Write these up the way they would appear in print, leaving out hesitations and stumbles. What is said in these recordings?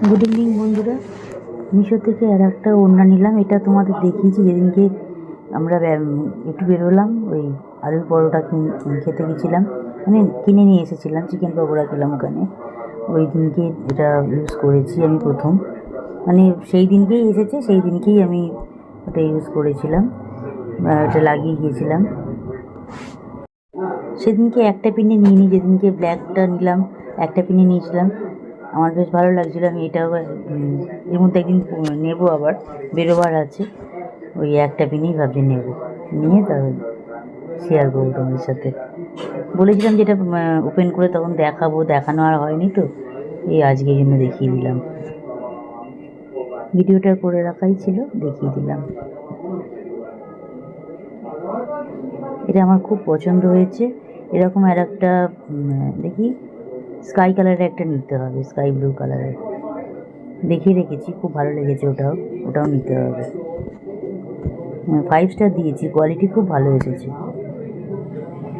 Good evening বন্ধুরা, মিশো থেকে আর একটা ওড়না নিলাম। এটা তোমাদের দেখিয়েছি যেদিনকে আমরা একটু বেরোলাম, ওই আলুর পরোটা খেতে গেছিলাম, মানে কিনে নিয়ে এসেছিলাম, চিকেন পকোড়া খেলাম ওখানে। ওই দিনকে এটা ইউজ করেছি আমি প্রথম, মানে সেই দিনকেই এসেছে, সেই দিনকেই আমি ওটা ইউজ করেছিলাম, ওটা লাগিয়ে গিয়েছিলাম। সেদিনকে একটা পিনে নিইনি, যেদিনকে ব্ল্যাকটা নিলাম একটা পিনে নিয়েছিলাম। আমার বেশ ভালো লাগছিলো। আমি এটাও এর মধ্যে একদিন নেবো, আবার বেরোবার আছে, ওই একটা পিনেই ভাবছি নেব, নিয়ে তারপর শেয়ার করবো তোমাদের সাথে। বলেছিলাম যেটা ওপেন করে তখন দেখানো আর হয়নি, তো এই আজকের জন্য দেখিয়ে দিলাম। ভিডিওটা করে রাখাই ছিল, দেখিয়ে দিলাম। এটা আমার খুব পছন্দ হয়েছে। এরকম আর একটা দেখি স্কাই কালারের একটা নিতে হবে, স্কাই ব্লু কালারের দেখিয়ে রেখেছি, খুব ভালো লেগেছে। ওটাও নিতে হবে। 5 স্টার দিয়েছি, কোয়ালিটি খুব ভালো এসেছে,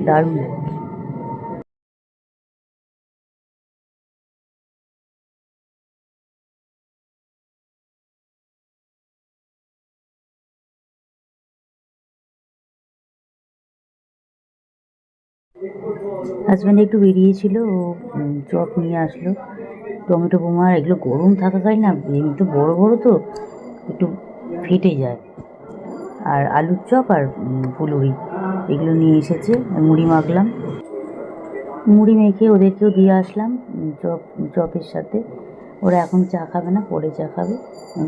দারুণ। হাজব্যান্ড একটু বেরিয়েছিল, ও চপ নিয়ে আসলো, টমেটো বোমা। এগুলো গরম থাকাকালীন না, এমনি তো বড় বড় তো একটু ফেটে যায়। আর আলুর চপ আর ফুলুরি এগুলো নিয়ে এসেছে, মুড়ি মাখলাম, মুড়ি মেখে ওদেরকেও দিয়ে আসলাম চপের সাথে। ওরা এখন চা খাবে না, পরে চা খাবে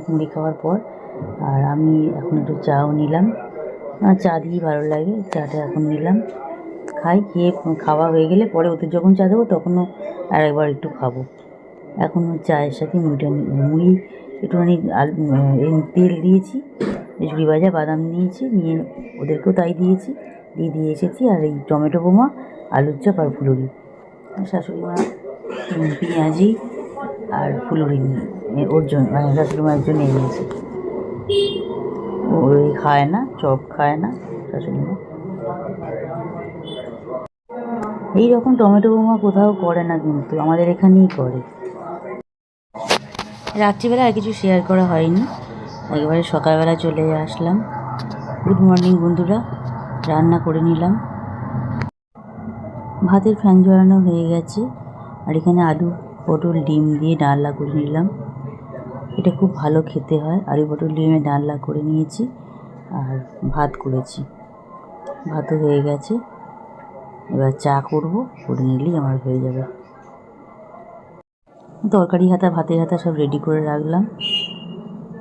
মুড়ি খাওয়ার পর। আর আমি এখন একটু চাও নিলাম, চা দিয়ে ভালো লাগে, চাটা এখন নিলাম, খেয়ে খাওয়া হয়ে গেলে পরে ওদের যখন চা দেবো তখনও আর একবার একটু খাবো। এখন চায়ের সাথে মুড়ি একটুখানি তেল দিয়েছি, ঝুড়ি ভাজা বাদাম নিয়েছি, নিয়ে ওদেরকেও তাই দিয়েছি, দিয়ে এসেছি। আর এই টমেটো বোমা, আলুর চপ আর ফুলুরি, শাশুড়ি মা পেঁয়াজি আর ফুলুরি নিয়ে ওর জন্য, মানে শাশুড়ি মায়ের জন্য এনেছে। ওই খায় না, চপ খায় না শাশুড়ি মা। এইরকম টমেটো বোমা কোথাও করে না, কিন্তু আমাদের এখানেই করে। রাত্রিবেলা আর কিছু শেয়ার করা হয়নি, একেবারে সকালবেলা চলে আসলাম। গুড মর্নিং বন্ধুরা, রান্না করে নিলাম। ভাতের ফ্যান ঝরানো হয়ে গেছে, আর এখানে আলু পটল ডিম দিয়ে ডালনা করে নিলাম। এটা খুব ভালো খেতে হয়, আলু পটল ডিমে ডালনা করে নিয়েছি, আর ভাত করেছি, ভাতও হয়ে গেছে। এবার চা করবো, করে নিলেই আমার হয়ে যাবে। তরকারি হাতা, ভাতের হাতা সব রেডি করে রাখলাম।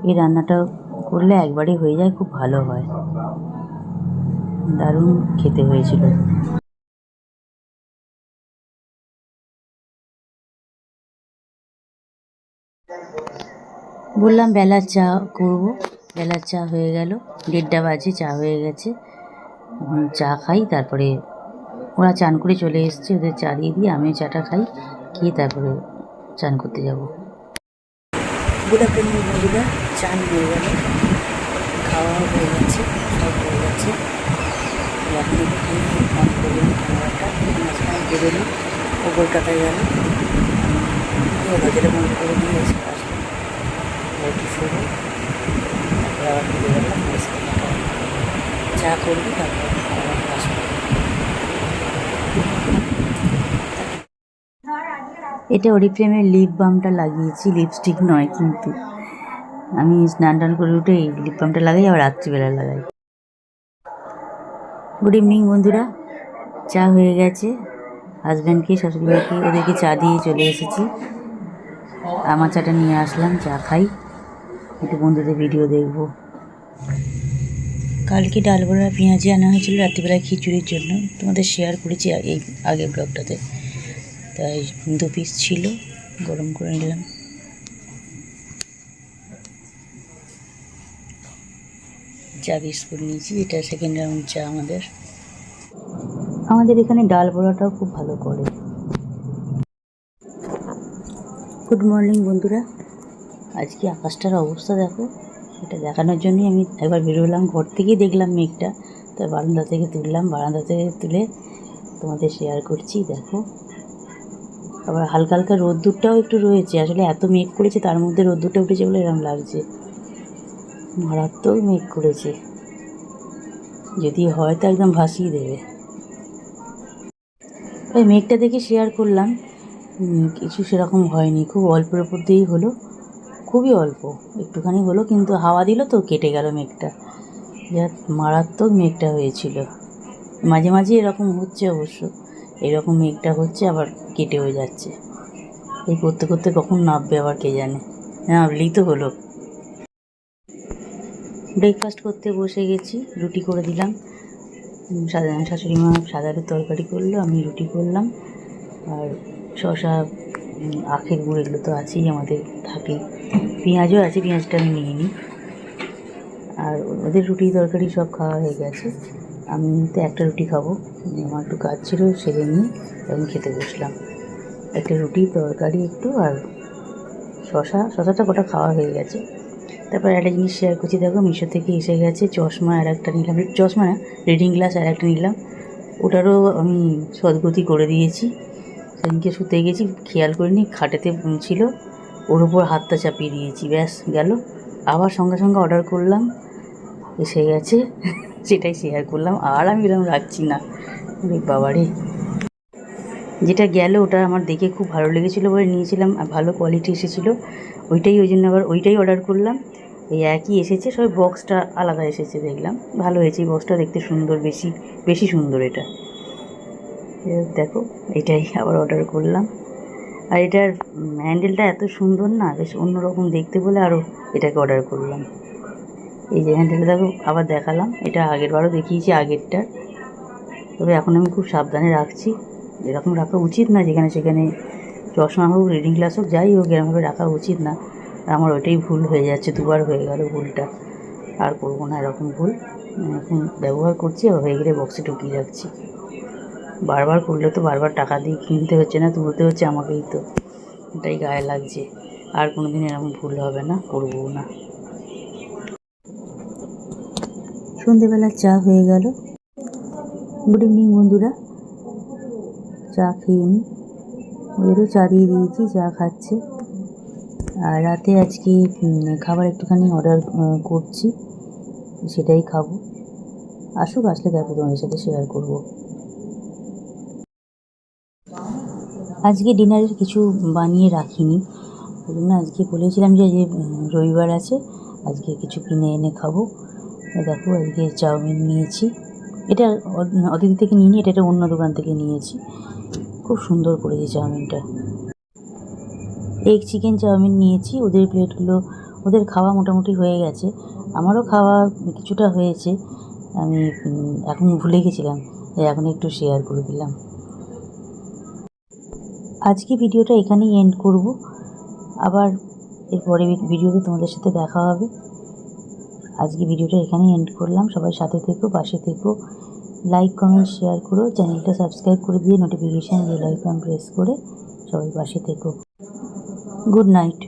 এই রান্নাটা করলে একবারে হয়ে যায়, খুব ভালো হয়, দারুণ খেতে হয়েছিল। বললাম বেলার চা করবো, বেলার চা হয়ে গেল, 1:30 বাজে, চা হয়ে গেছে। এখন চা খাই, তারপরে ওরা চান করে চলে এসছে, ওদের চা দিয়ে দিয়ে আমিও চাটা খাই, খেয়ে তারপরে চান করতে যাব। গুড আফটারনুন বন্ধুরা, চান হয়ে গেল, খাওয়াও হয়ে গেছে, সব হয়ে গেছে। এখন একটু অন করলাম খাওয়াটা, মাঝখানে বেরোলো, ও কলকাতায় গেল, বাজারে বন্ধ করে দিয়ে এসে আসলাম, একটু শুরু, তারপরে আবার ফিরে গেলাম চা করবি, তারপর আবার আসবো। এটা অরিফ্লেমের লিপ বামটা লাগিয়েছি, লিপস্টিক নয় কিন্তু। আমি স্নান টান করে উঠে এই লিপ বামটা লাগাই, আবার রাত্রিবেলা লাগাই। গুড ইভিনিং বন্ধুরা, চা হয়ে গেছে, হাজব্যান্ডকে, শাশুড়ি মাকে, ওদেরকে চা দিয়ে চলে এসেছি। আমার চাটা নিয়ে আসলাম, চা খাই, একটু বন্ধুদের ভিডিও দেখব। কালকে ডাল বড়া পেঁয়াজি আনা হয়েছিল রাত্রিবেলায় খিচুড়ির জন্য, তোমাদের শেয়ার করেছি এই আগের ব্লগটাতে, তাই 2 পিস ছিল, গরম করে নিলাম। চা বিস্কুট নিয়েছি, এটা সেকেন্ড রাউন্ড চা। আমাদের এখানে ডাল বড়াটাও খুব ভালো করে। গুড মর্নিং বন্ধুরা, আজকে আকাশটার অবস্থা দেখো, এটা দেখানোর জন্যই আমি একবার বেরোলাম, ঘর থেকেই দেখলাম মেঘটা, তাই বারান্দা থেকে তুললাম, বারান্দা থেকে তুলে তোমাদের শেয়ার করছি। দেখো আবার হালকা হালকা রোদ্দুরটাও একটু রয়েছে, আসলে এত মেঘ করেছে তার মধ্যে রোদ্দুরটা উঠেছে বলে এরকম লাগছে, মারাত্মক মেঘ করেছে, যদি হয় তো একদম ভাসিয়ে দেবে। ওই মেঘটা দেখে শেয়ার করলাম, কিছু সেরকম হয়নি, খুব অল্পের উপর দিয়েই হলো, খুবই অল্প একটুখানি হলো, কিন্তু হাওয়া দিল তো কেটে গেল মেঘটা, যা মারাত্মক মেঘটা হয়েছিল। মাঝে মাঝে এরকম হচ্ছে অবশ্য, এরকম মেঘটা হচ্ছে আবার কেটেও যাচ্ছে, এই করতে করতে কখন নামবে আবার কে জানে, নামলেই তো হলো। ব্রেকফাস্ট করতে বসে গেছি, রুটি করে দিলাম, শাশুড়ি মা সাদা আলুর তরকারি করলো, আমি রুটি করলাম, আর শসা আখের গুঁড়ো এগুলো তো আছেই আমাদের, থাকেই, পেঁয়াজও আছে, পেঁয়াজটা আমি নিয়ে নিই। আর ওদের রুটি তরকারি সব খাওয়া হয়ে গেছে, আমি তো একটা রুটি খাবো, আমার একটু কাজ ছিল সেরে নিয়ে আমি খেতে বসলাম। একটা রুটি তরকারি একটু, আর শসাটা গোটা খাওয়া হয়ে গেছে। তারপর একটা জিনিস শেয়ার করছি, দেখো মিশো থেকে এসে গেছে চশমা, আর একটা নিলাম, চশমা না রিডিং গ্লাস আর একটা নিলাম, ওটারও আমি সদগতি করে দিয়েছি। সেদিনকে শুতে গেছি খেয়াল করিনি, খাটেতে ছিল, ওর উপর হাতটা চাপিয়ে দিয়েছি, ব্যাস গেল। আবার সঙ্গে সঙ্গে অর্ডার করলাম, এসে গেছে, সেটাই শেয়ার করলাম, আর আমি এরকম রাখছি না। বাবারে, যেটা গেল ওটা আমার দেখে খুব ভালো লেগেছিলো বলে নিয়েছিলাম, আর ভালো কোয়ালিটি এসেছিলো, ওই জন্য আবার ওইটাই অর্ডার করলাম। এই একই এসেছে, সব বক্সটা আলাদা এসেছে, দেখলাম ভালো হয়েছে, এই বক্সটা দেখতে সুন্দর, বেশি সুন্দর এটা। দেখো এটাই আবার অর্ডার করলাম, আর এটার হ্যান্ডেলটা এত সুন্দর না, বেশ অন্যরকম দেখতে বলে আরও এটাকে অর্ডার করলাম। এই যে হ্যান্ডেলটা দেখো, আবার দেখালাম, এটা আগেরবারও দেখিয়েছি আগেরটা, তবে এখন আমি খুব সাবধানে রাখছি, এরকম রাখা উচিত না, যেখানে সেখানে চশমা হোক রিডিং গ্লাস হোক যাই হোক এরকমভাবে রাখা উচিত না। আমার ওইটাই ভুল হয়ে যাচ্ছে, দুবার হয়ে গেল ভুলটা, আর করবো না এরকম ভুল, এখন ব্যবহার করছি, আর হয়ে গেলে বক্সে ঢুকিয়ে রাখছি। বারবার করলে তো বারবার টাকা দিয়ে কিনতে হচ্ছে না, তুলতে হচ্ছে আমাকেই, তো এটাই গায়ে লাগছে, আর কোনো দিন এরকম ভুল হবে না, করবও না। সন্ধেবেলা চা হয়ে গেল। গুড ইভিনিং বন্ধুরা, চা খেয়ে নিই, ওদেরও চা দিয়ে দিয়েছি, চা খাচ্ছে। আর রাতে আজকে খাবার একটুখানি অর্ডার করছি, সেটাই খাবো, আসুক, আসলে তারপর তোমাদের সাথে শেয়ার করব। আজকে ডিনারের কিছু বানিয়ে রাখিনি, ওই জন্য আজকে বলেছিলাম যে রবিবার আছে, আজকে কিছু কিনে এনে খাবো। দেখো আজকে চাউমিন নিয়েছি, এটা অতিথি থেকে নিয়ে এটা অন্য দোকান থেকে নিয়েছি, খুব সুন্দর করেছে চাউমিনটা। এগ চিকেন চাউমিন নিয়েছি, ওদের প্লেটগুলো, ওদের খাওয়া মোটামুটি হয়ে গেছে, আমারও খাওয়া কিছুটা হয়েছে, আমি এখন ভুলে গেছিলাম, এখন একটু শেয়ার করে দিলাম। আজকে ভিডিওটা এখানেই এন্ড করব, আবার এরপরে ভিডিওতে তোমাদের সাথে দেখা হবে। আজকে ভিডিওটা এখানেই এন্ড করলাম, সবাই সাথে থেকো, পাশে থেকো, লাইক কমেন্ট শেয়ার করো, চ্যানেলটা সাবস্ক্রাইব করে দিয়ে নোটিফিকেশান বেল আইকন প্রেস করে সবাই পাশে থেকো। Good night.